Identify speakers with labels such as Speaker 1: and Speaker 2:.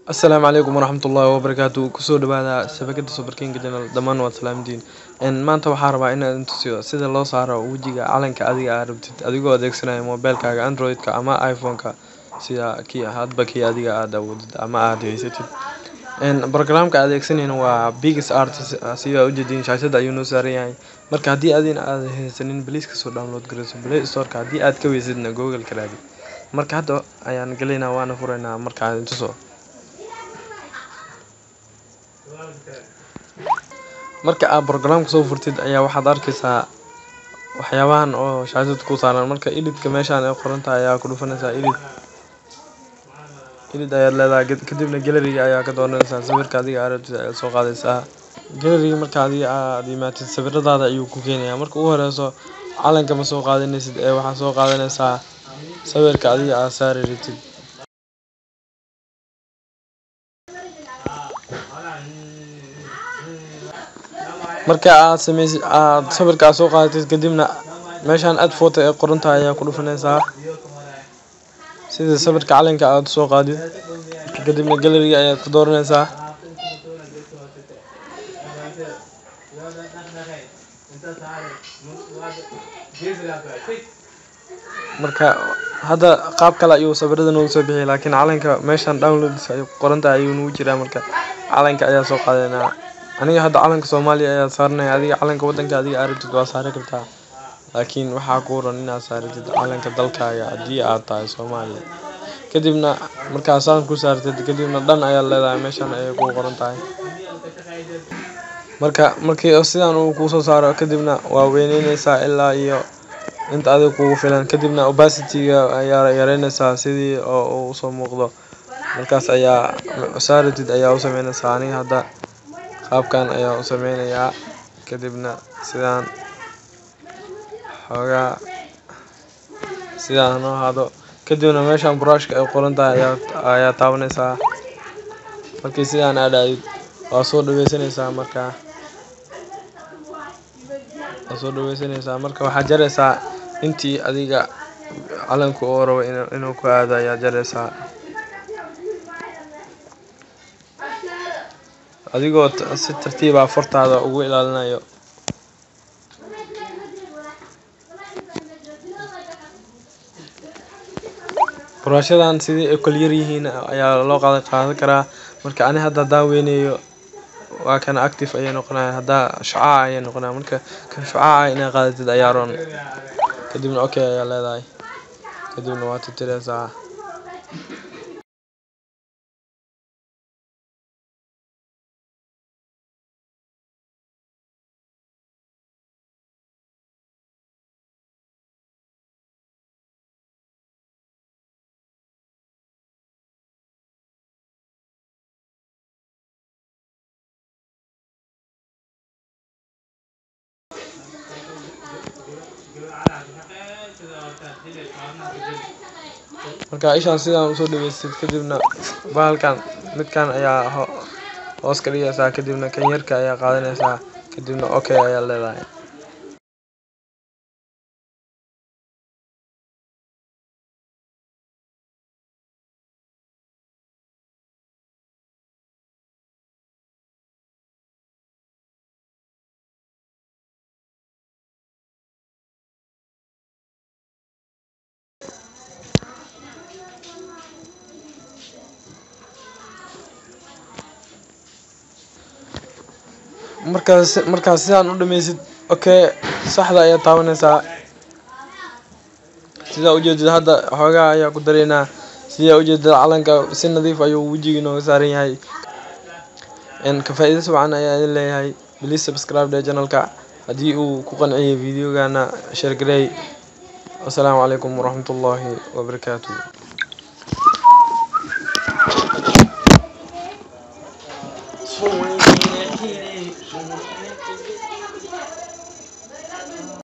Speaker 1: السلام عليكم ورحمة الله وبركاته كسو دبادا شبكة سوبر كينج جنرال دمان واد سلامدين ان maanta waxaan rabaa inaan intusiyo sida loo saaro wajiga calanka adiga aad rabtid adigoo adeegsanaya mobilkaaga Android-ka ama iPhone-ka sida kii hadba kii adiga aad awoodid ama aad haysatid programka adeegsanayna waa PixArt sida ujeedin shaashada ayuu noo saaran yahay marka hadii aad haysanin please ka soo download gareyso Play Store-ka hadii aad ka weysidna Google ka raadi marka hadda ayaan galeynaa waana fureynaa marka aan intuso marka aad programka soo furtid ayaa waxaad arkaysaa waxyaabahan oo shaashada ku saaran marka edit-ka meeshaan ay qoran tahay ayaa ku dhufanaysaa edit ayaad leedahay kadibna gallery ayaa ka dooranaysaa sawirka adiga aad rabtid ayaad soo qaadaysaa gallery marka adiga aad imaatid sawiradaada ayuu ku keenayaa marka ugu horeyso calanka ma soo qaadanaysid ee waxaad soo qaadanaysaa sawirka adiga aad saari rabtid marka aad sameeysid aad sawirka soo qaadatid kadibna meeshaan add photo ee qoran tahay ayaa ku dhufanaysaa sida sawirka calanka aad soo qaadid kadibna gallery ayaad ka dooranaysaa marka hadda qaab kale ayuu sawirada noogu soo bixiyay laakiin calanka meeshaan download ay qoran tahay ayuu noogu jiraa marka calanka ayaa soo qaadanaa aniga hadda calanka Soomaaliya ayaa saarnay adiga calanka wadanka adiga aad rabtid waa saari kartaa laakiin waxa ku oran inaad saaritid calanka dalkaaga hadii aad tahay Soomaaliya kadibna marka saan ku saartid kadibna dhan ayaa leedahay meeshaan ay ku qoran tahay markii sidaan uu ku soo saaro kadibna waa weyneynaysaa ilaa iyo inta adiga kugu filan kadibna opacity-ga ayaa yareynaysaa sidii oo uu soo muuqdo markaas ayaa saaritid ayaa u sameynaysaa aniga hadda qaabkan ayaa u sameynayaa kadibna sidaan xogaa sidaan oo hado kadibna meeshaan brush-ka ay qoran tahay ayaa taabanaysaa markii sidaan aad aadid waa soo dhaweysanaysaa marka waxaad jaraysaa intii adiga calanku oo rabo inuu ku aado ayaa jaraysaa adigoo si tartiib ah fartaada ugu ilaalinayo brush-yadan sidii ay kala yar yihiin ayaa loo qaadan karaa marka ani hadda daaweynayo waa kan active ayay noqonayaan hadda shucaac ayay noqonayaan marka kan shucaac inay qaadatid ayaa roon kadibna okay ayaa leedahay kadibna waa tirtiraysaa marka ishaan sidaan u soo dhaweystid kadibna bahalkan midkan ayaa hoos ka dhigaysaa kadibna kan yarka ayaa qaadanaysaa kadibna okay ayaa leedahay markaas sidaan u dhameysid okay saxda ayaa taabanaysaa sida ujeedada hadda xoogaa ayaa ku dareynaa sida ujeedada calanka si nadiif ayuu wajiga nooga saaran yahay ka faa'iido wacan ayaa idin leeyahay please subscribe to channel-ka hadii uu ku qanciyay video-gana share gareey assalaamu calaykum waraxmatullaahi wabarakaatuh